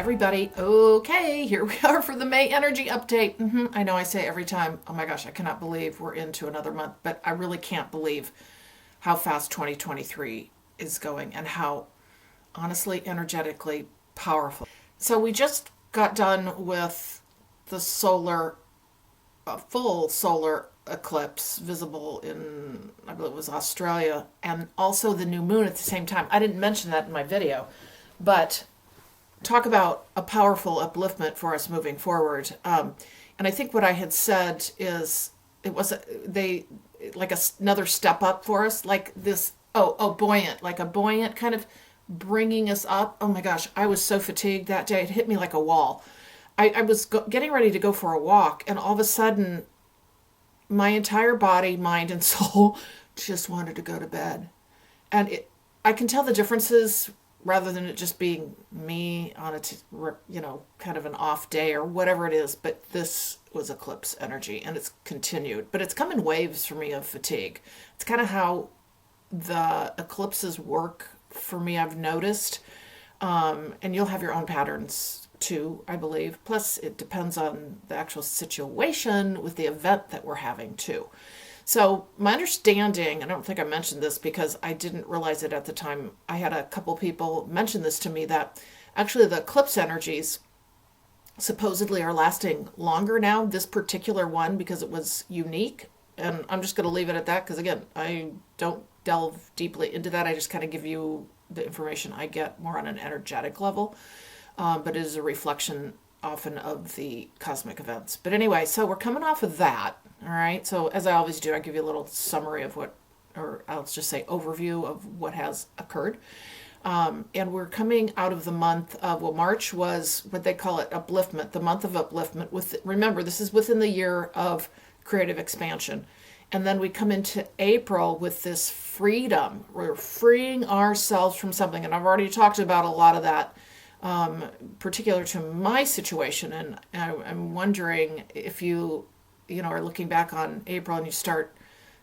everybody. Okay, here we are for the May energy update. I know I say every time, oh my gosh, I cannot believe we're into another month, but I really can't believe how fast 2023 is going and how honestly, energetically powerful. So we just got done with the full solar eclipse visible in, I believe it was Australia, and also the new moon at the same time. I didn't mention that in my video, but talk about a powerful upliftment for us moving forward. And I think what I had said is it was another step up for us, like this, buoyant, like a buoyant kind of bringing us up. Oh my gosh, I was so fatigued that day. It hit me like a wall. I was getting ready to go for a walk, and all of a sudden, my entire body, mind, and soul just wanted to go to bed. And I can tell the differences rather than it just being me on kind of an off day or whatever it is. But this was eclipse energy, and it's continued. But it's come in waves for me of fatigue. It's kind of how the eclipses work for me, I've noticed. And you'll have your own patterns too, I believe. Plus, it depends on the actual situation with the event that we're having too. So my understanding, I don't think I mentioned this because I didn't realize it at the time. I had a couple people mention this to me, that actually the eclipse energies supposedly are lasting longer now, this particular one, because it was unique. And I'm just going to leave it at that because, again, I don't delve deeply into that. I just kind of give you the information I get more on an energetic level. But it is a reflection often of the cosmic events. But anyway, so we're coming off of that. All right. So as I always do, I give you a little summary of or I'll just say overview of what has occurred. And we're coming out of the month of, March was what they call it, upliftment, the month of upliftment. Remember, this is within the year of creative expansion. And then we come into April with this freedom. We're freeing ourselves from something. And I've already talked about a lot of that, particular to my situation. And I'm wondering if you are looking back on April and you start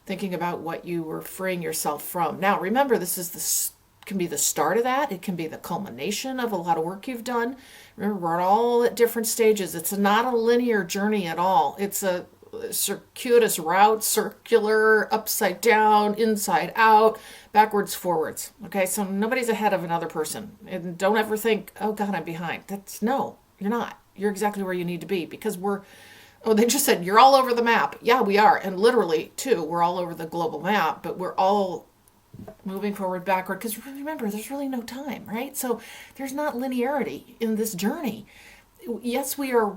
thinking about what you were freeing yourself from. Now, remember, this can be the start of that. It can be the culmination of a lot of work you've done. Remember, we're all at different stages. It's not a linear journey at all. It's a circuitous route, circular, upside down, inside out, backwards, forwards. Okay, so nobody's ahead of another person. And don't ever think, oh God, I'm behind. No, you're not. You're exactly where you need to be, because they just said you're all over the map. Yeah, we are. And literally, too, we're all over the global map, but we're all moving forward, backward, because remember, there's really no time, right? So there's not linearity in this journey. Yes, we are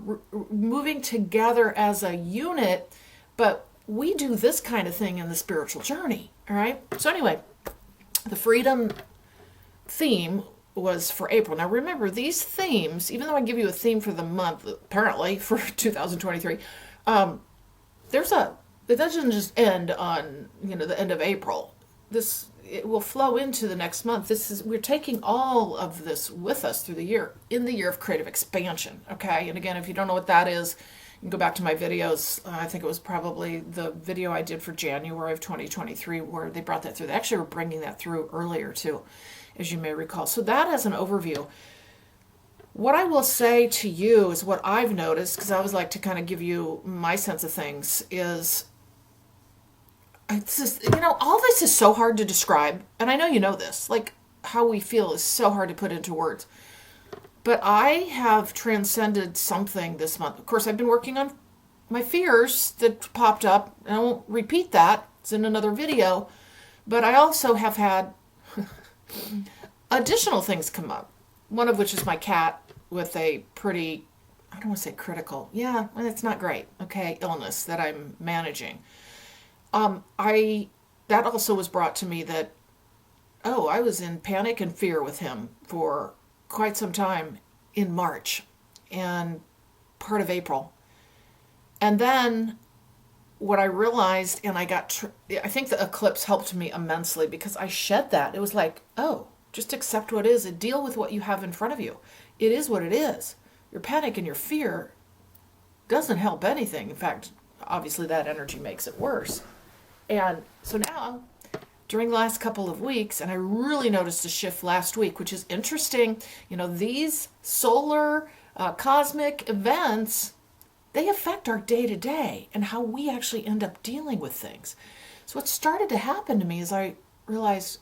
moving together as a unit, but we do this kind of thing in the spiritual journey, all right? So anyway, the freedom theme was for April. Now remember, these themes, even though I give you a theme for the month, apparently for 2023, it doesn't just end on, the end of April. It will flow into the next month. We're taking all of this with us through the year, in the year of creative expansion. Okay. And again, if you don't know what that is, you can go back to my videos. I think it was probably the video I did for January of 2023 where they brought that through. They actually were bringing that through earlier too, as you may recall. So that as an overview. What I will say to you is what I've noticed, because I always like to kind of give you my sense of things, is it's just, all this is so hard to describe. And I know you know this, like how we feel is so hard to put into words. But I have transcended something this month. Of course, I've been working on my fears that popped up. And I won't repeat that. It's in another video. But I also have had additional things come up. One of which is my cat with a pretty, I don't want to say critical. Yeah, it's not great. Okay, illness that I'm managing. That also was brought to me that, I was in panic and fear with him for quite some time in March and part of April. And then what I realized, and I think the eclipse helped me immensely because I shed that. It was like, just accept what is and deal with what you have in front of you. It is what it is. Your panic and your fear doesn't help anything. In fact, obviously that energy makes it worse. And so now during the last couple of weeks, and I really noticed a shift last week, which is interesting. These solar cosmic events, they affect our day to day and how we actually end up dealing with things. So what started to happen to me is I realized,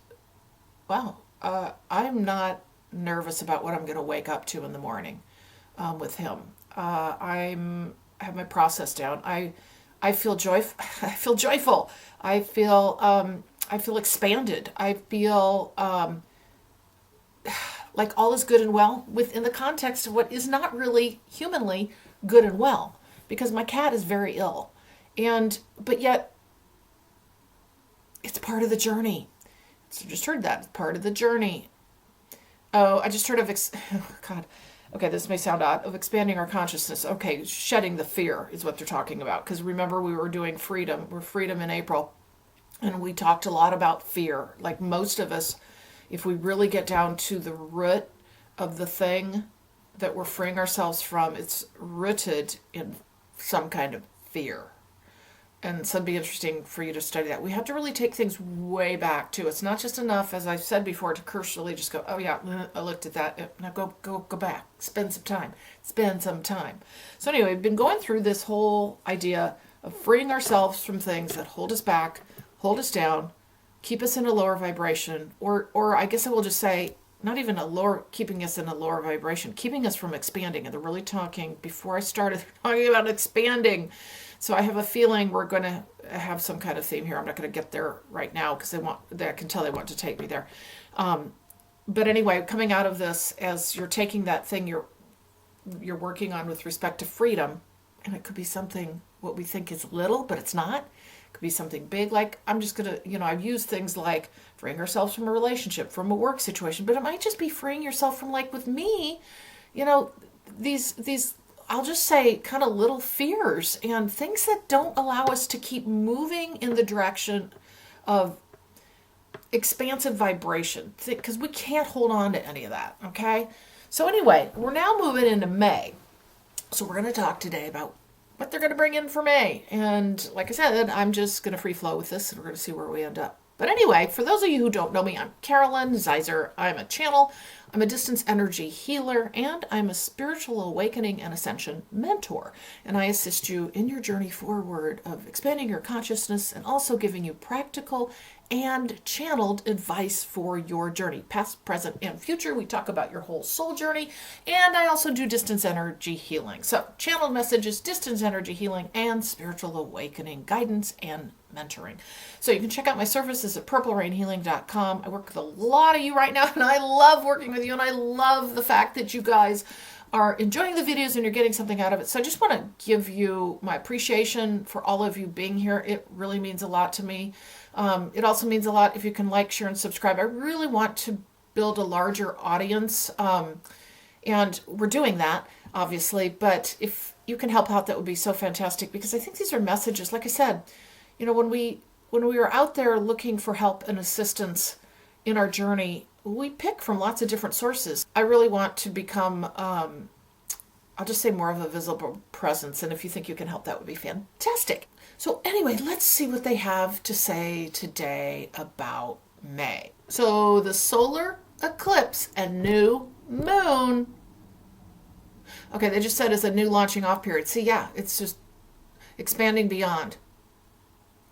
wow, I'm not nervous about what I'm going to wake up to in the morning with him. I have my process down. I feel joyful. I feel joyful. I feel expanded. I feel like all is good and well within the context of what is not really humanly good and well, because my cat is very ill, but yet it's part of the journey. So just heard that, it's part of the journey. Oh, I just heard of oh God. Okay, this may sound odd, of expanding our consciousness. Okay, shedding the fear is what they're talking about. Because remember, we were doing freedom. We're freedom in April. And we talked a lot about fear. Like most of us, if we really get down to the root of the thing that we're freeing ourselves from, it's rooted in some kind of fear. And so it'd be interesting for you to study that. We have to really take things way back too. It's not just enough, as I've said before, to cursorily just go, oh yeah, I looked at that. Now go back. Spend some time. So anyway, we've been going through this whole idea of freeing ourselves from things that hold us back, hold us down, keep us in a lower vibration, or I guess I will just say, not even keeping us in a lower vibration, keeping us from expanding. And they're really talking, before I started talking about expanding. So I have a feeling we're going to have some kind of theme here. I'm not going to get there right now because I can tell they want to take me there. But anyway, coming out of this, as you're taking that thing you're working on with respect to freedom, and it could be something what we think is little, but it's not. It could be something big, like I'm just going to, I've used things like freeing ourselves from a relationship, from a work situation, but it might just be freeing yourself from, like with me, these I'll just say kind of little fears and things that don't allow us to keep moving in the direction of expansive vibration, because we can't hold on to any of that, okay? So anyway, we're now moving into May. So we're going to talk today about what they're going to bring in for May. And like I said, I'm just going to free flow with this and we're going to see where we end up. But anyway, for those of you who don't know me, I'm Carolyn Zaiser. I'm a channel, I'm a distance energy healer, and I'm a spiritual awakening and ascension mentor. And I assist you in your journey forward of expanding your consciousness and also giving you practical and channeled advice for your journey, past, present, and future. We talk about your whole soul journey, and I also do distance energy healing. So channeled messages, distance energy healing, and spiritual awakening guidance and mentoring. So you can check out my services at purplerainhealing.com. I work with a lot of you right now, and I love working with you, and I love the fact that you guys are enjoying the videos and you're getting something out of it. So I just want to give you my appreciation for all of you being here. It really means a lot to me. It also means a lot if you can like, share, and subscribe. I really want to build a larger audience, and we're doing that, obviously. But if you can help out, that would be so fantastic, because I think these are messages. Like I said, when we are out there looking for help and assistance in our journey, we pick from lots of different sources. I really want to become, I'll just say, more of a visible presence. And if you think you can help, that would be fantastic. So anyway, let's see what they have to say today about May. So the solar eclipse and new moon. Okay, they just said it's a new launching off period. See, yeah, it's just expanding beyond.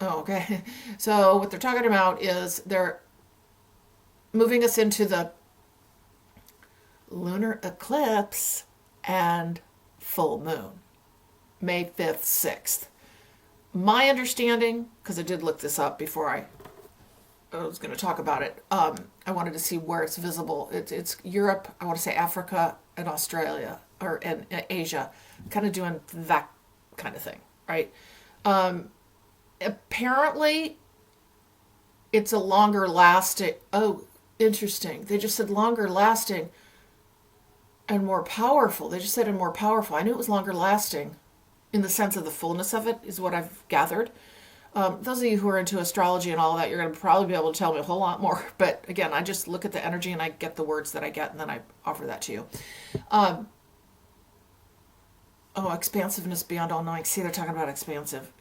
Oh, okay. So what they're talking about is they're moving us into the lunar eclipse and full moon, May 5th, 6th. My understanding, because I did look this up before I was going to talk about it, I wanted to see where it's visible. It's Europe, I want to say Africa, and Australia, and Asia, kind of doing that kind of thing, right? Apparently, it's a longer lasting. Oh, interesting. They just said longer lasting and more powerful. They just said and more powerful. I knew it was longer lasting in the sense of the fullness of it, is what I've gathered. Those of you who are into astrology and all of that, you're going to probably be able to tell me a whole lot more. But again, I just look at the energy and I get the words that I get, and then I offer that to you. Expansiveness beyond all knowing. See, they're talking about expansive.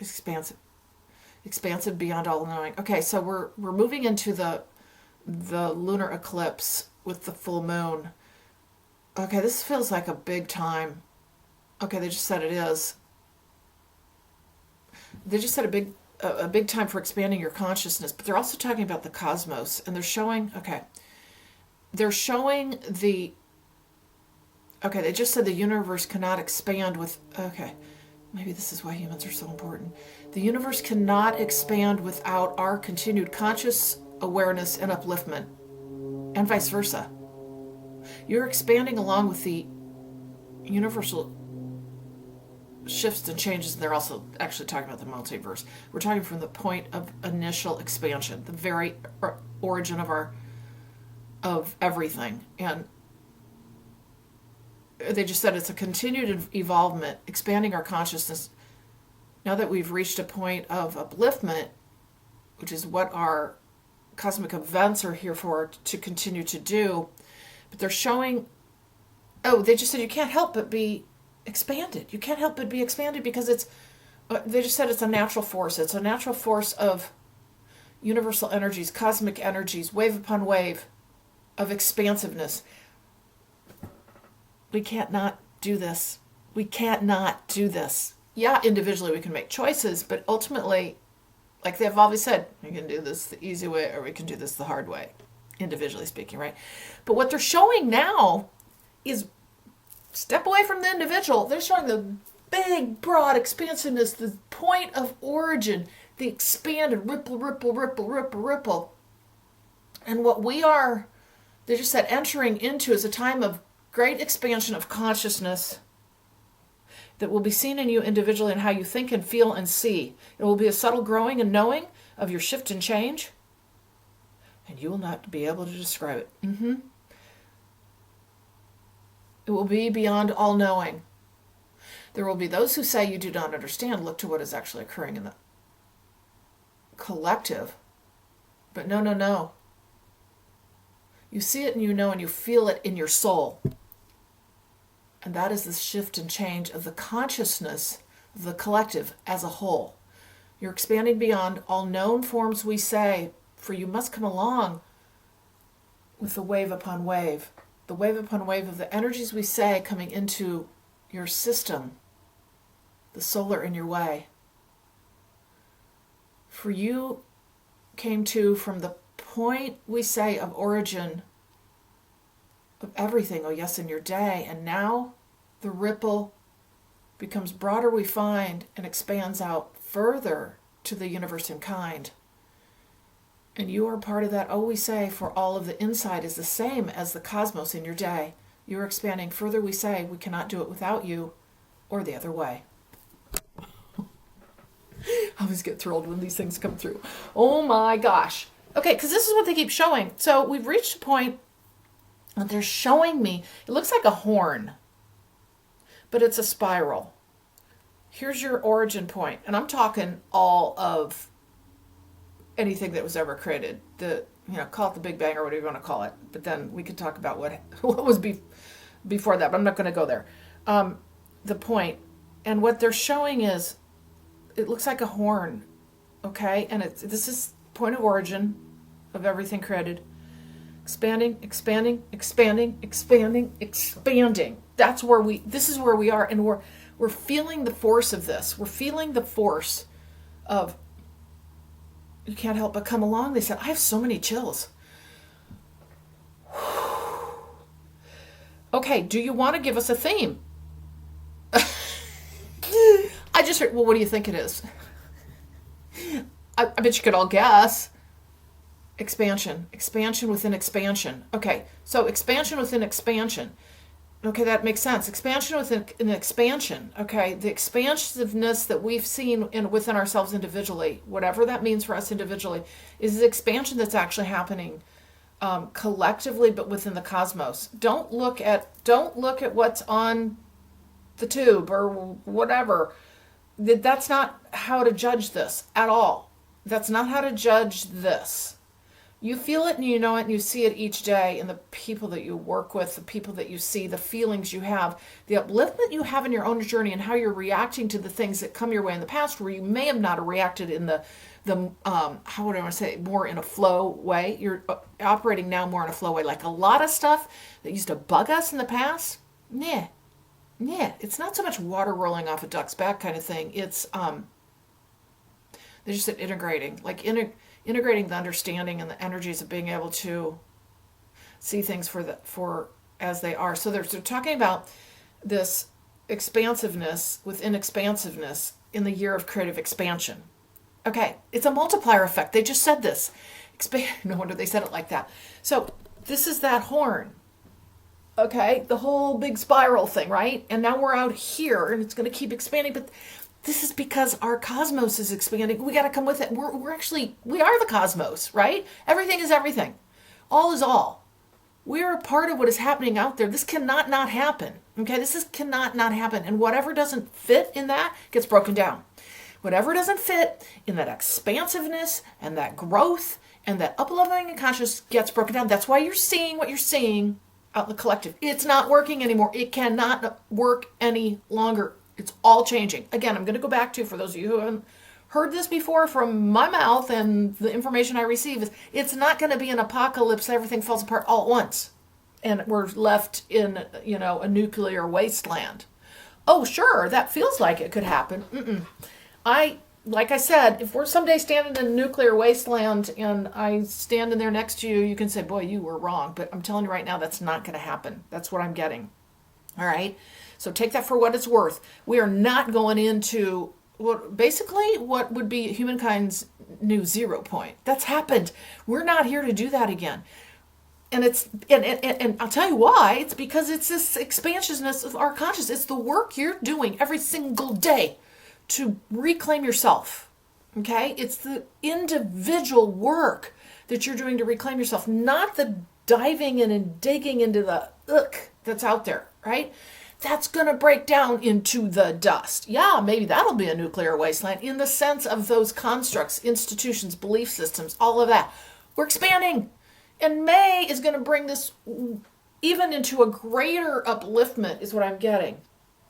expansive beyond all knowing. Okay, so we're moving into the lunar eclipse with the full moon. Okay, this feels like a big time. Okay, they just said it is. They just said a big time for expanding your consciousness, but they're also talking about the cosmos, and they're showing they just said the universe cannot expand with, maybe this is why humans are so important. The universe cannot expand without our continued conscious awareness and upliftment, and vice versa. You're expanding along with the universal shifts and changes. And they're also actually talking about the multiverse. We're talking from the point of initial expansion, the very origin of everything. And they just said it's a continued evolvement, expanding our consciousness. Now that we've reached a point of upliftment, which is what our cosmic events are here for, to continue to do. But they're showing, they just said you can't help but be expanded. You can't help but be expanded because they just said it's a natural force. It's a natural force of universal energies, cosmic energies, wave upon wave of expansiveness. We can't not do this. We can't not do this. Yeah, individually we can make choices, but ultimately, like they've always said, we can do this the easy way or we can do this the hard way, individually speaking, right? But what they're showing now is step away from the individual. They're showing the big, broad expansiveness, the point of origin, the expanded ripple, ripple, ripple, ripple, ripple. And what we are, they just said, entering into is a time of great expansion of consciousness that will be seen in you individually and how you think and feel and see. It will be a subtle growing and knowing of your shift and change, and you will not be able to describe it. It will be beyond all knowing. There will be those who say you do not understand. Look to what is actually occurring in the collective. But no. You see it and you know and you feel it in your soul. And that is the shift and change of the consciousness of the collective as a whole. You're expanding beyond all known forms we say, for you must come along with the wave upon wave. The wave upon wave of the energies we say coming into your system, the solar in your way. For you came to from the point we say of origin of everything, oh yes, in your day, and now the ripple becomes broader, we find, and expands out further to the universe and kind. And you are part of that, oh we say, for all of the inside is the same as the cosmos in your day. You are expanding further, we say, we cannot do it without you, or the other way. I always get thrilled when these things come through. Oh my gosh. Okay, because this is what they keep showing. So we've reached a point that they're showing me, it looks like a horn, but it's a spiral. Here's your origin point, and I'm talking all of anything that was ever created. Call it the Big Bang or whatever you want to call it. But then we could talk about what was before that, but I'm not going to go there. The point, and what they're showing is, it looks like a horn, okay? And this is point of origin of everything created. Expanding, expanding, expanding, expanding, expanding. This is where we are, and we're feeling the force of this. We're feeling the force of, you can't help but come along. They said, I have so many chills. Okay, do you want to give us a theme? I just heard, well, what do you think it is? I bet you could all guess. Expansion. Expansion within expansion. Okay, so expansion within expansion. Okay, that makes sense. Expansion within an expansion. Okay, the expansiveness that we've seen within ourselves individually, whatever that means for us individually, is the expansion that's actually happening collectively, but within the cosmos. Don't look at what's on the tube or whatever. That's not how to judge this at all. That's not how to judge this. You feel it and you know it and you see it each day in the people that you work with, the people that you see, the feelings you have, the upliftment you have in your own journey and how you're reacting to the things that come your way in the past where you may have not reacted in the the how would I want to say, more in a flow way. You're operating now more in a flow way. Like a lot of stuff that used to bug us in the past, yeah, it's not so much water rolling off a duck's back kind of thing. It's they're just integrating, like integrating the understanding and the energies of being able to see things for as they are. So they're talking about this expansiveness within expansiveness in the year of creative expansion. Okay, it's a multiplier effect. They just said this. No wonder they said it like that. So this is that horn. Okay, the whole big spiral thing, right? And now we're out here, and it's going to keep expanding. But this is because our cosmos is expanding. We got to come with it. We are the cosmos, right? Everything is everything. All is all. We're a part of what is happening out there. This cannot not happen. Okay, cannot not happen. And whatever doesn't fit in that gets broken down. Whatever doesn't fit in that expansiveness and that growth and that up-leveling and conscious gets broken down. That's why you're seeing what you're seeing out in the collective. It's not working anymore. It cannot work any longer. It's all changing. Again, I'm going to go back to, for those of you who haven't heard this before from my mouth and the information I receive, is it's not going to be an apocalypse. Everything falls apart all at once. And we're left in, a nuclear wasteland. Oh, sure, that feels like it could happen. Like I said, if we're someday standing in a nuclear wasteland and I stand in there next to you, you can say, boy, you were wrong. But I'm telling you right now, that's not going to happen. That's what I'm getting. All right? So take that for what it's worth. We are not going into what would be humankind's new 0 point. That's happened. We're not here to do that again. And and I'll tell you why. It's because it's this expansiveness of our consciousness. It's the work you're doing every single day to reclaim yourself. Okay? It's the individual work that you're doing to reclaim yourself, not the diving in and digging into the that's out there, right? That's going to break down into the dust. Yeah, maybe that'll be a nuclear wasteland in the sense of those constructs, institutions, belief systems, all of that. We're expanding. And May is going to bring this even into a greater upliftment, is what I'm getting.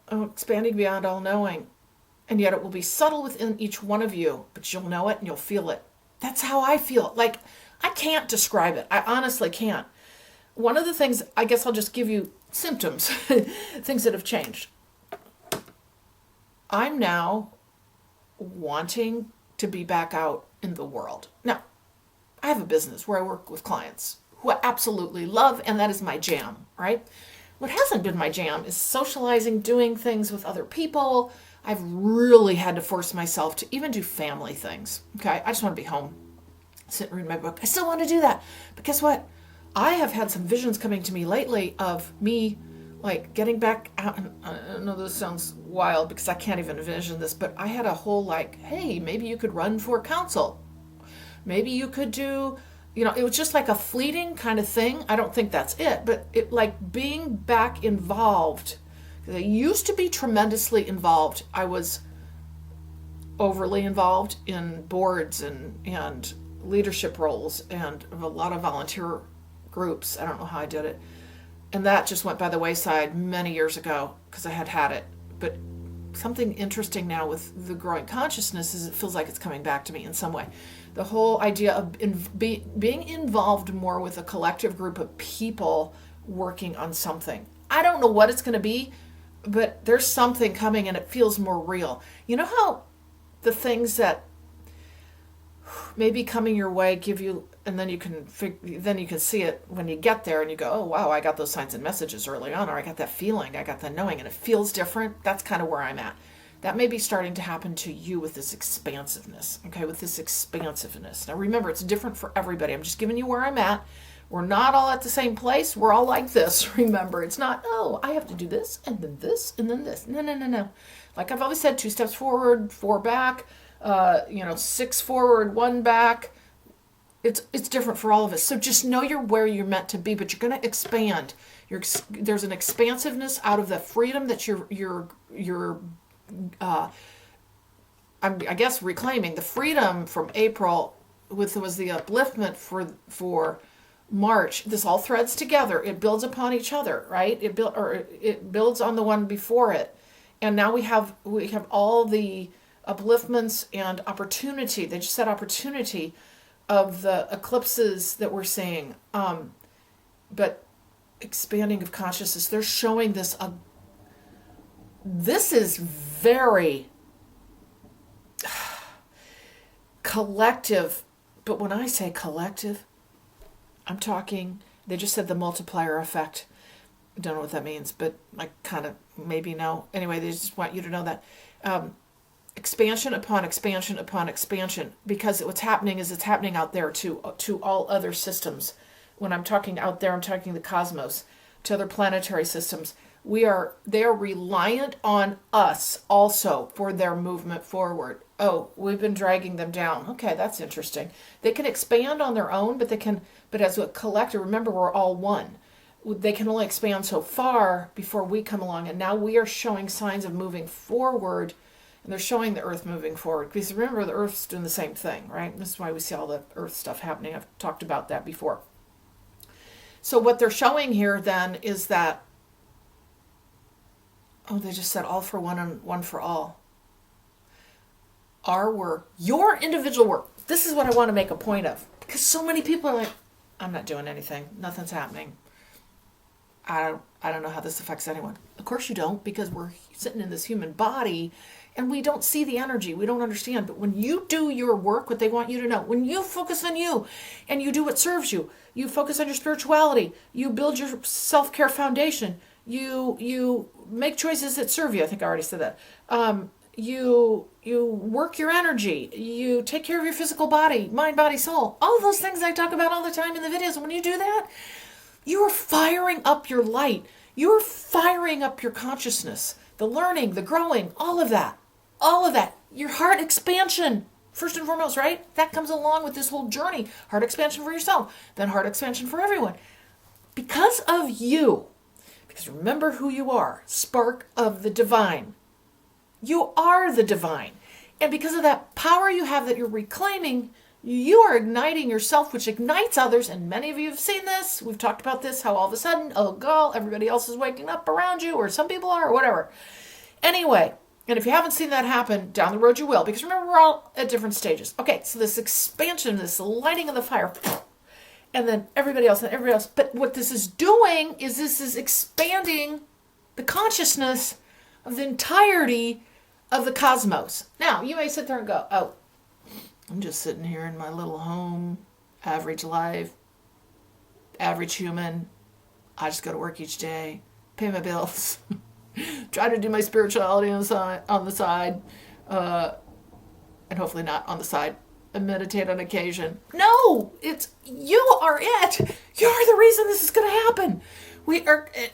Expanding beyond all knowing. And yet it will be subtle within each one of you, but you'll know it and you'll feel it. That's how I feel. Like, I can't describe it. I honestly can't. One of the things, I guess I'll just give you symptoms, things that have changed. I'm now wanting to be back out in the world. Now, I have a business where I work with clients who I absolutely love, and that is my jam, right? What hasn't been my jam is socializing, doing things with other people. I've really had to force myself to even do family things. Okay, I just want to be home, sit and read my book. I still want to do that. But guess what? I have had some visions coming to me lately of me like getting back out. And I know this sounds wild because I can't even envision this, but I had a whole like, hey, maybe you could run for council. Maybe you could do, it was just like a fleeting kind of thing. I don't think that's it, but it like being back involved. I used to be tremendously involved. I was overly involved in boards and leadership roles and a lot of volunteer groups. I don't know how I did it. And that just went by the wayside many years ago because I had it. But something interesting now with the growing consciousness is it feels like it's coming back to me in some way. The whole idea of being involved more with a collective group of people working on something. I don't know what it's going to be, but there's something coming and it feels more real. You know how the things that may be coming your way give you, and then you can see it when you get there and you go, oh wow, I got those signs and messages early on, or I got that feeling, I got that knowing, and it feels different. That's kind of where I'm at. That may be starting to happen to you with this expansiveness, okay, with this expansiveness. Now remember, it's different for everybody. I'm just giving you where I'm at. We're not all at the same place. We're all like this. Remember, it's not, oh, I have to do this, and then this, and then this. No. Like I've always said, 2 steps forward, 4 back, 6 forward, 1 back. It's different for all of us. So just know you're where you're meant to be, but you're going to expand. There's an expansiveness out of the freedom that you're I guess reclaiming the freedom from April was the upliftment for March. This all threads together. It builds upon each other, right? It builds on the one before it, and now we have all the upliftments and opportunity. They just said opportunity of the eclipses that we're seeing. But expanding of consciousness, they're showing this. This is very collective. But when I say collective, I'm talking, they just said the multiplier effect. I don't know what that means, but I kind of maybe know. Anyway, they just want you to know that. Expansion upon expansion upon expansion, because what's happening is it's happening out there to all other systems. When I'm talking out there, I'm talking the cosmos, to other planetary systems. They are reliant on us also for their movement forward. Oh, we've been dragging them down. Okay, that's interesting. They can expand on their own, but as a collective, remember, we're all one. They can only expand so far before we come along, and now we are showing signs of moving forward. And they're showing the Earth moving forward. Because remember, the Earth's doing the same thing, right? This is why we see all the Earth stuff happening. I've talked about that before. So what they're showing here then is that, they just said all for one and one for all. Our work, your individual work. This is what I want to make a point of. Because so many people are like, I'm not doing anything. Nothing's happening. I don't know how this affects anyone. Of course you don't, because we're sitting in this human body and we don't see the energy. We don't understand. But when you do your work, what they want you to know, when you focus on you and you do what serves you, you focus on your spirituality, you build your self-care foundation, you make choices that serve you. I think I already said that. You work your energy, you take care of your physical body, mind, body, soul. All of those things I talk about all the time in the videos. And when you do that, you are firing up your light. You're firing up your consciousness, the learning, the growing, all of that. All of that. Your heart expansion, first and foremost, right? That comes along with this whole journey. Heart expansion for yourself, then heart expansion for everyone. Because of you, because remember who you are, spark of the divine. You are the divine. And because of that power you have that you're reclaiming, you are igniting yourself, which ignites others. And many of you have seen this. We've talked about this, how all of a sudden, oh God, everybody else is waking up around you, or some people are, or whatever. Anyway, and if you haven't seen that happen, down the road you will. Because remember, we're all at different stages. Okay, so this expansion, this lighting of the fire, and then everybody else and everybody else. But what this is doing is this is expanding the consciousness of the entirety of the cosmos. Now, you may sit there and go, oh, I'm just sitting here in my little home, average life, average human. I just go to work each day, pay my bills, try to do my spirituality on the side, and hopefully not on the side, and meditate on occasion. No, it's you are it. You're the reason this is going to happen.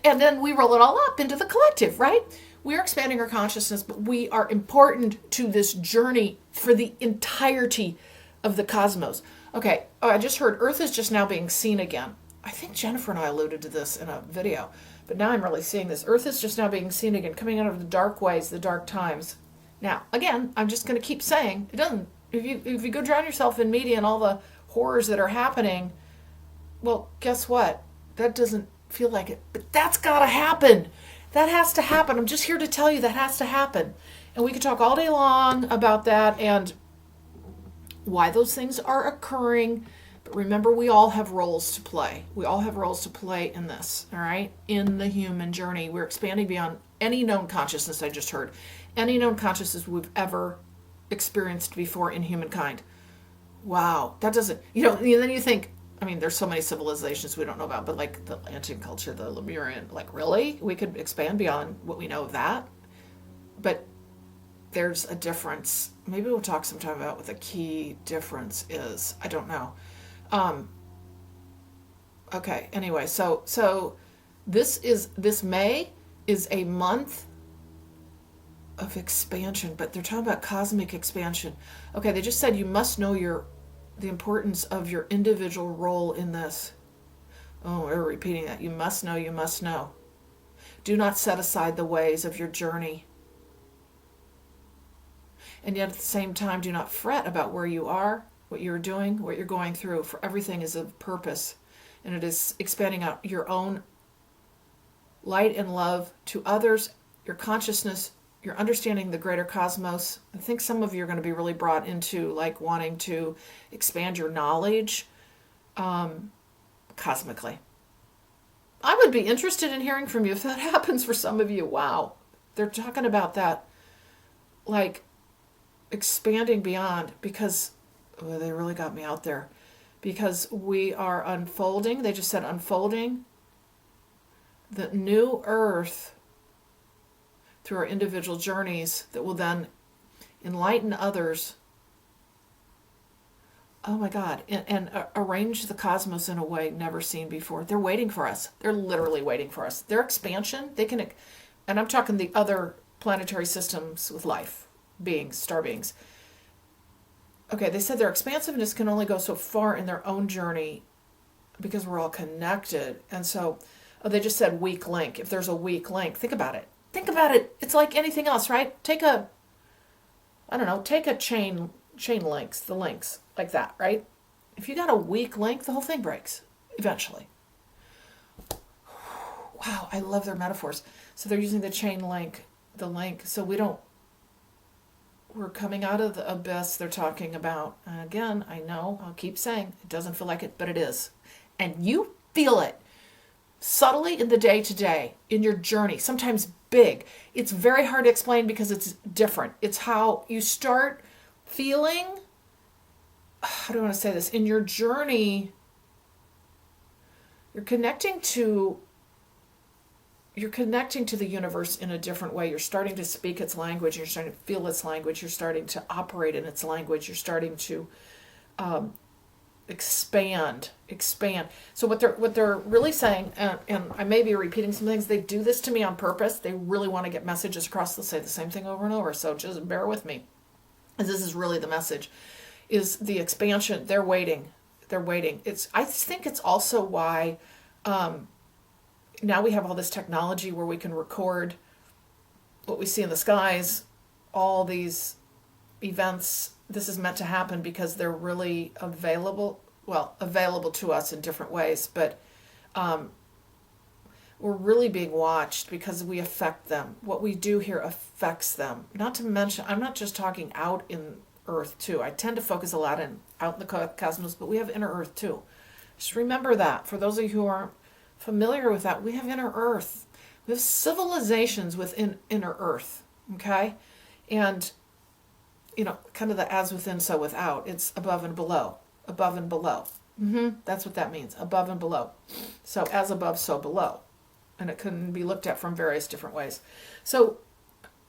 And then we roll it all up into the collective, right? We are expanding our consciousness, but we are important to this journey for the entirety of the cosmos. Okay, I just heard Earth is just now being seen again. I think Jennifer and I alluded to this in a video, but now I'm really seeing this. Earth is just now being seen again, coming out of the dark ways, the dark times. Now, again, I'm just going to keep saying, it doesn't. If you go drown yourself in media and all the horrors that are happening, well, guess what? That doesn't feel like it, but that's got to happen. That has to happen. I'm just here to tell you that has to happen. And we could talk all day long about that and why those things are occurring. But remember, we all have roles to play. We all have roles to play in this, all right? In the human journey. We're expanding beyond any known consciousness I just heard. Any known consciousness we've ever experienced before in humankind. Wow. That doesn't, and then you think, there's so many civilizations we don't know about, but like the Atlantean culture, the Lemurian, like really? We could expand beyond what we know of that? But there's a difference. Maybe we'll talk sometime about what the key difference is. I don't know. Okay, anyway, so this May is a month of expansion, but they're talking about cosmic expansion. Okay, they just said you must know the importance of your individual role in this. Oh, we're repeating that. You must know, you must know. Do not set aside the ways of your journey. And yet at the same time, do not fret about where you are, what you're doing, what you're going through, for everything is of purpose. And it is expanding out your own light and love to others, your consciousness You're understanding the greater cosmos. I think some of you are going to be really brought into like wanting to expand your knowledge cosmically. I would be interested in hearing from you if that happens for some of you. Wow. They're talking about that, like expanding beyond, because they really got me out there. Because we are unfolding, they just said unfolding the new earth through our individual journeys that will then enlighten others. Oh my God, and arrange the cosmos in a way never seen before. They're waiting for us. They're literally waiting for us. Their expansion, they can, and I'm talking the other planetary systems with life beings, star beings. Okay, they said their expansiveness can only go so far in their own journey because we're all connected. And so, they just said weak link. If there's a weak link, think about it. Think about it. It's like anything else, right? Take a chain links, the links like that, right? If you got a weak link, the whole thing breaks eventually. Wow, I love their metaphors. So they're using the chain link, the link, so we're coming out of the abyss they're talking about. And again, I know, I'll keep saying, it doesn't feel like it, but it is. And you feel it subtly in the day-to-day, in your journey, sometimes big. It's very hard to explain because it's different. It's how you start feeling, how do I want to say this? In your journey, you're connecting to the universe in a different way. You're starting to speak its language. You're starting to feel its language. You're starting to operate in its language. You're starting to expand. So what they're really saying, and I may be repeating some things, they do this to me on purpose. They really want to get messages across. They'll say the same thing over and over. So just bear with me. And this is really the message, is the expansion. They're waiting. I think it's also why now we have all this technology where we can record what we see in the skies, all these events. This is meant to happen because they're really available to us in different ways, but we're really being watched because we affect them. What we do here affects them. Not to mention, I'm not just talking out in Earth too. I tend to focus a lot out in the cosmos, but we have inner Earth too. Just remember that. For those of you who aren't familiar with that, we have inner Earth. We have civilizations within inner Earth, okay? And, kind of the as within, so without. It's above and below. Above and below. That's what that means, above and below. So as above, so below. And it can be looked at from various different ways. So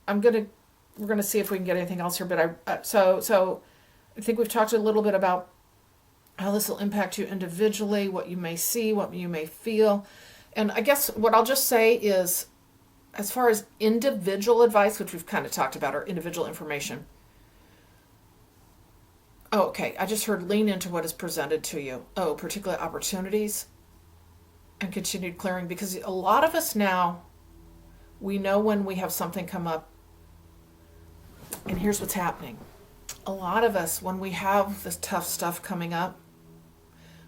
we're going to see if we can get anything else here, but so I think we've talked a little bit about how this will impact you individually, what you may see, what you may feel. And I guess what I'll just say is, as far as individual advice, which we've kind of talked about, or individual information. Oh, okay. I just heard lean into what is presented to you. Oh, particular opportunities and continued clearing. Because a lot of us now, we know when we have something come up. And here's what's happening. A lot of us, when we have this tough stuff coming up,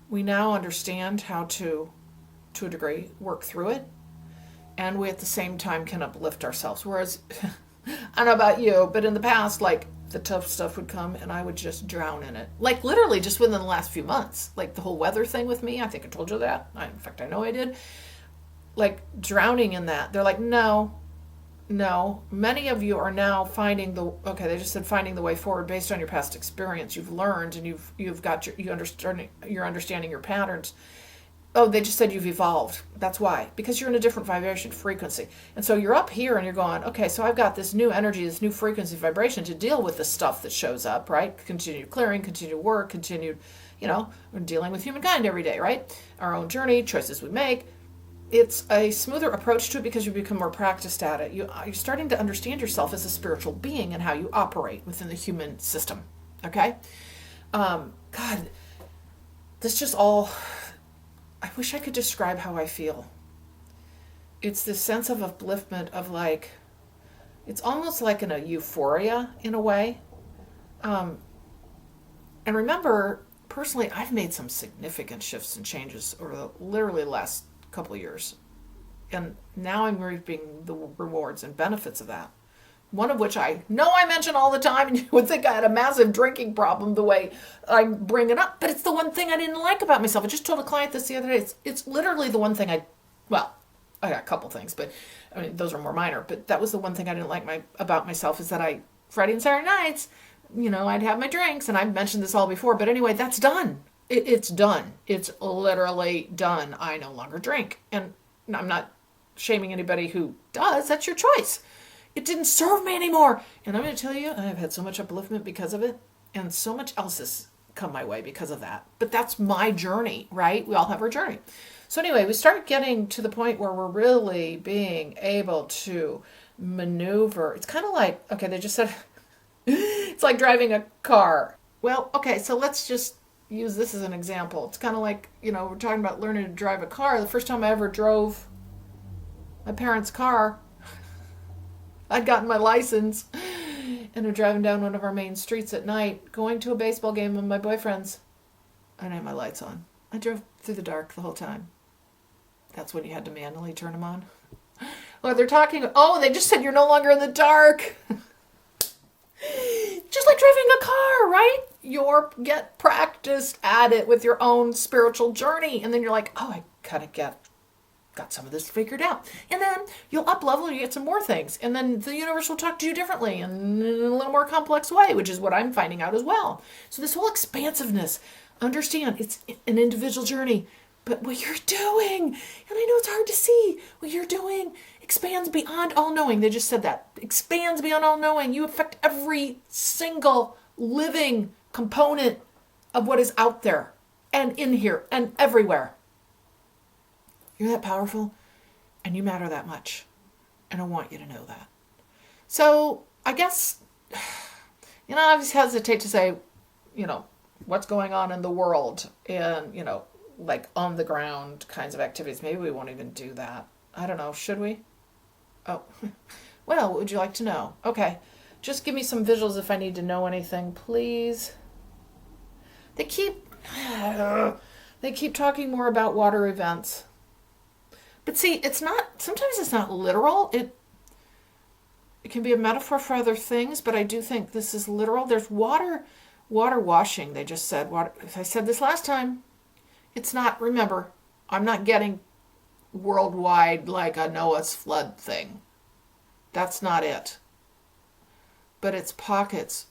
we now understand how to a degree, work through it. And we at the same time can uplift ourselves. Whereas, I don't know about you, but in the past, like, the tough stuff would come and I would just drown in it. Like, literally just within the last few months. Like, the whole weather thing with me, I think I told you that. In fact, I know I did. Like, drowning in that. They're like, no. Many of you are now finding they just said finding the way forward based on your past experience. You've learned and you've got you're understanding your patterns. Oh, they just said you've evolved. That's why. Because you're in a different vibration frequency. And so you're up here and you're going, okay, so I've got this new energy, this new frequency vibration to deal with the stuff that shows up, right? Continued clearing, continued work, we're dealing with humankind every day, right? Our own journey, choices we make. It's a smoother approach to it because you become more practiced at it. You're starting to understand yourself as a spiritual being and how you operate within the human system, okay? God, this just all... I wish I could describe how I feel. It's this sense of upliftment of like, it's almost like in a euphoria in a way. And remember, personally, I've made some significant shifts and changes over the literally last couple of years. And now I'm reaping the rewards and benefits of that. one of which I know I mention all the time, and you would think I had a massive drinking problem the way I bring it up, but it's the one thing I didn't like about myself. I just told a client this the other day. It's literally the one thing I got a couple things, but I mean, those are more minor, but that was the one thing I didn't like about myself, is that Friday and Saturday nights, I'd have my drinks, and I've mentioned this all before, but anyway, that's done. It's done. It's literally done. I no longer drink, and I'm not shaming anybody who does. That's your choice. It didn't serve me anymore. And I'm going to tell you, I've had so much upliftment because of it, and so much else has come my way because of that. But that's my journey, right? We all have our journey. So anyway, we start getting to the point where we're really being able to maneuver. It's kind of like, okay, they just said, it's like driving a car. Well, okay, so let's just use this as an example. It's kind of like, we're talking about learning to drive a car. The first time I ever drove my parents' car, I'd gotten my license, and I'm driving down one of our main streets at night, going to a baseball game with my boyfriends. I didn't have my lights on. I drove through the dark the whole time. That's when you had to manually turn them on. Well, they're talking, they just said you're no longer in the dark. Just like driving a car, right? You get practiced at it with your own spiritual journey. And then you're like, I kind of got some of this figured out. And then you'll up level and you get some more things. And then the universe will talk to you differently and in a little more complex way, which is what I'm finding out as well. So this whole expansiveness, understand, it's an individual journey. But what you're doing, and I know it's hard to see, what you're doing expands beyond all knowing. They just said that. Expands beyond all knowing. You affect every single living component of what is out there and in here and everywhere. You're that powerful and you matter that much. And I want you to know that. So I guess, I always hesitate to say, what's going on in the world and, like on the ground kinds of activities. Maybe we won't even do that. I don't know. Should we? Oh, well, what would you like to know? Okay. Just give me some visuals if I need to know anything, please. They keep talking more about water events. But see, sometimes it's not literal. It can be a metaphor for other things, but I do think this is literal. There's water washing, they just said. I said this last time. It's not, remember, I'm not getting worldwide like a Noah's flood thing. That's not it. But it's pockets.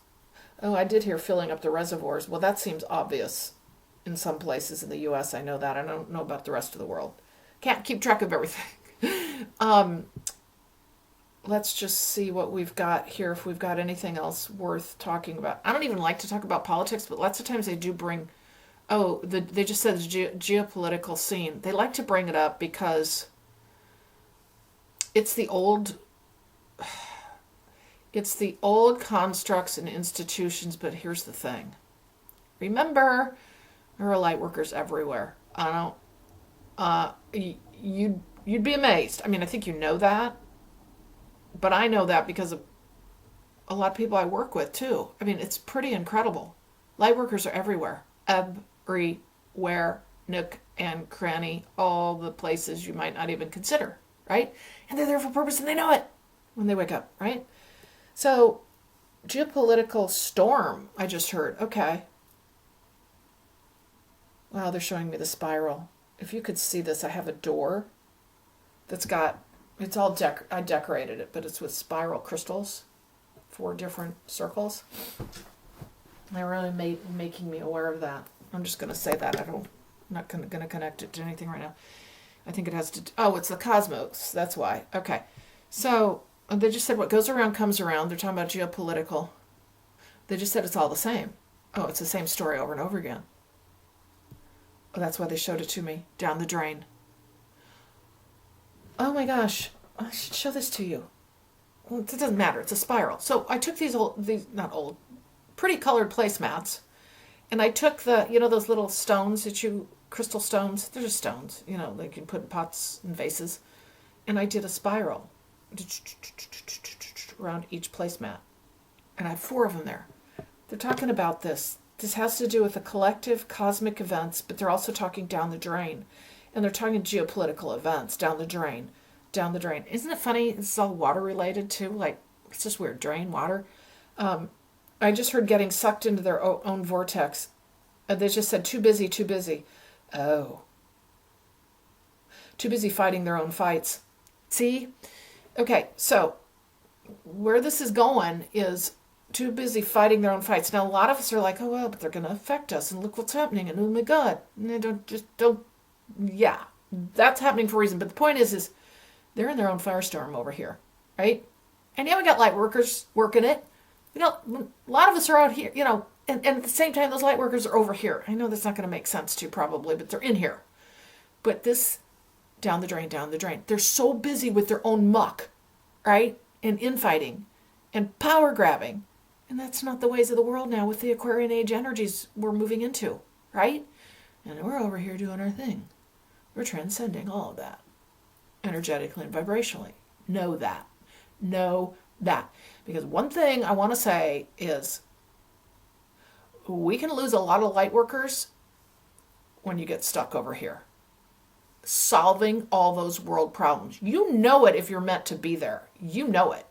Oh, I did hear filling up the reservoirs. Well, that seems obvious in some places in the U.S. I know that. I don't know about the rest of the world. Can't keep track of everything. Let's just see what we've got here, if we've got anything else worth talking about. I don't even like to talk about politics, but lots of times they do bring... they just said geopolitical scene. They like to bring it up because it's the old constructs and institutions, but here's the thing. Remember, there are light workers everywhere. You'd be amazed. I mean, I think you know that, but I know that because of a lot of people I work with too. I mean, it's pretty incredible. Light workers are everywhere. Everywhere, nook and cranny, all the places you might not even consider, right? And they're there for purpose and they know it when they wake up, right? So, geopolitical storm, I just heard. Okay. Wow, they're showing me the spiral. If you could see this, I have a door that's got, it's all, I decorated it, but it's with spiral crystals, 4 different circles. They're really making me aware of that. I'm just going to say that. I'm not going to connect it to anything right now. I think it has to... it's the cosmos. That's why. Okay. So, they just said what goes around comes around. They're talking about geopolitical. They just said it's all the same. Oh, it's the same story over and over again. Oh, that's why they showed it to me. Down the drain. Oh my gosh. I should show this to you. Well, it doesn't matter. It's a spiral. So, I took these pretty colored placemats, and I took those little stones crystal stones, they're just stones, they you can put in pots and vases, and I did a spiral around each placemat, and I have 4 of them there. They're talking about this has to do with the collective cosmic events, but they're also talking down the drain, and they're talking geopolitical events down the drain. Isn't it funny? This is all water related too, like it's just weird, drain water. I just heard getting sucked into their own vortex. They just said, too busy, too busy. Oh. Too busy fighting their own fights. See? Okay, so where this is going is too busy fighting their own fights. Now, a lot of us are like, oh, well, but they're going to affect us, and look what's happening, and oh my God. And they don't, yeah, that's happening for a reason. But the point is they're in their own firestorm over here, right? And yeah, we got light workers working it. You know, a lot of us are out here, you know, and at the same time, those light workers are over here. I know that's not going to make sense to you probably, but they're in here. But this, down the drain, down the drain. They're so busy with their own muck, right? And infighting and power grabbing. And that's not the ways of the world now with the Aquarian age energies we're moving into, right? And we're over here doing our thing. We're transcending all of that, energetically and vibrationally. Know that. Know that. Because one thing I want to say is we can lose a lot of light workers when you get stuck over here, solving all those world problems. You know it if you're meant to be there. You know it.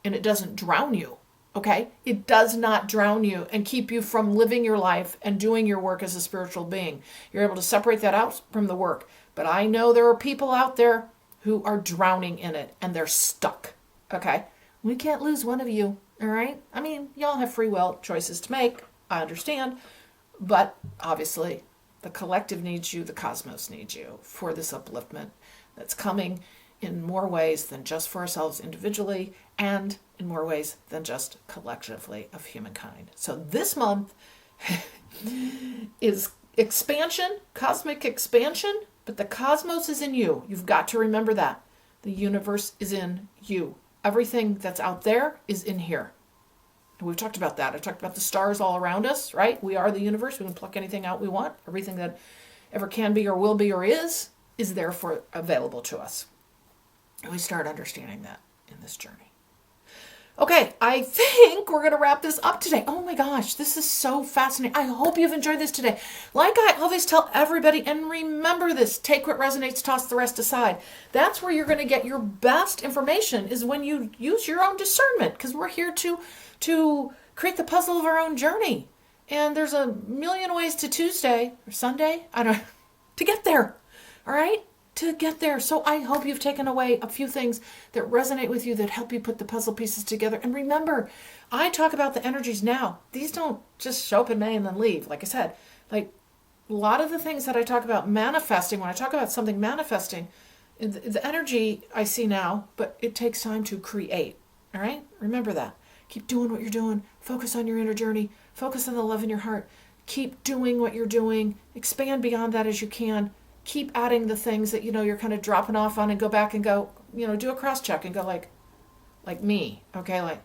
And it doesn't drown you, okay? It does not drown you and keep you from living your life and doing your work as a spiritual being. You're able to separate that out from the work. But I know there are people out there who are drowning in it and they're stuck, okay? We can't lose one of you, all right? I mean, y'all have free will choices to make. I understand. But obviously, the collective needs you, the cosmos needs you for this upliftment that's coming in more ways than just for ourselves individually and in more ways than just collectively of humankind. So this month is expansion, cosmic expansion, but the cosmos is in you. You've got to remember that. The universe is in you. Everything that's out there is in here. And we've talked about that. I talked about the stars all around us, right? We are the universe. We can pluck anything out we want. Everything that ever can be or will be or is therefore available to us. And we start understanding that in this journey. Okay, I think we're going to wrap this up today. Oh my gosh, this is so fascinating. I hope you've enjoyed this today. Like I always tell everybody, and remember this, take what resonates, toss the rest aside. That's where you're going to get your best information, is when you use your own discernment, because we're here to create the puzzle of our own journey. And there's a million ways to Tuesday or Sunday, I don't know, to get there. All right? To get there. So I hope you've taken away a few things that resonate with you, that help you put the puzzle pieces together. And remember, I talk about the energies now. These don't just show up in May and then leave. Like I said, like a lot of the things that I talk about manifesting, when I talk about something manifesting, the energy I see now, but it takes time to create. All right? Remember that. Keep doing what you're doing. Focus on your inner journey. Focus on the love in your heart. Keep doing what you're doing. Expand beyond that as you can. Keep adding the things that, you know, you're kind of dropping off on, and go back and go, you know, do a cross check and go like me. Okay. Like,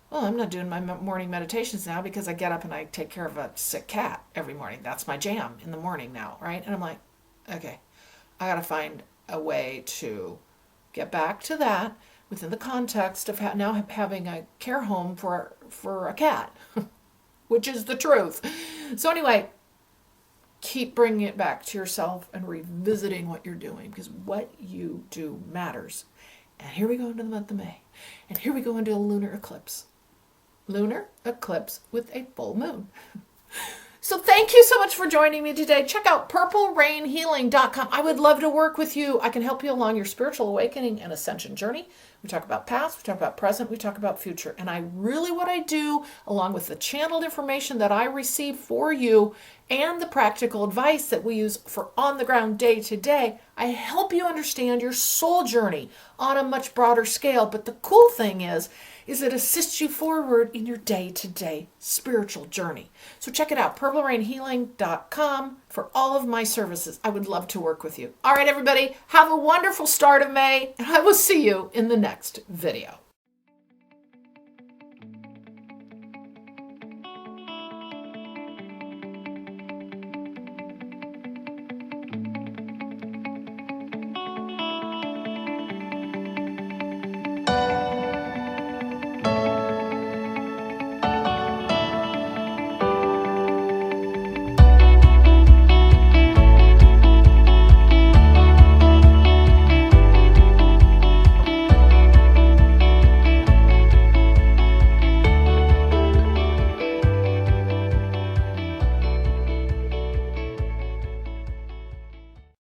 well, I'm not doing my morning meditations now because I get up and I take care of a sick cat every morning. That's my jam in the morning now. Right. And I'm like, okay, I got to find a way to get back to that within the context of now having a care home for a cat, which is the truth. So anyway, keep bringing it back to yourself and revisiting what you're doing, because what you do matters. And here we go into the month of May. And here we go into a lunar eclipse. Lunar eclipse with a full moon. So thank you so much for joining me today. Check out purplerainhealing.com. I would love to work with you. I can help you along your spiritual awakening and ascension journey. We talk about past, we talk about present, we talk about future. And what I do, along with the channeled information that I receive for you and the practical advice that we use for on the ground day to day, I help you understand your soul journey on a much broader scale. But the cool thing is it assists you forward in your day-to-day spiritual journey. So check it out, purplerainhealing.com, for all of my services. I would love to work with you. All right, everybody, have a wonderful start of May, and I will see you in the next video.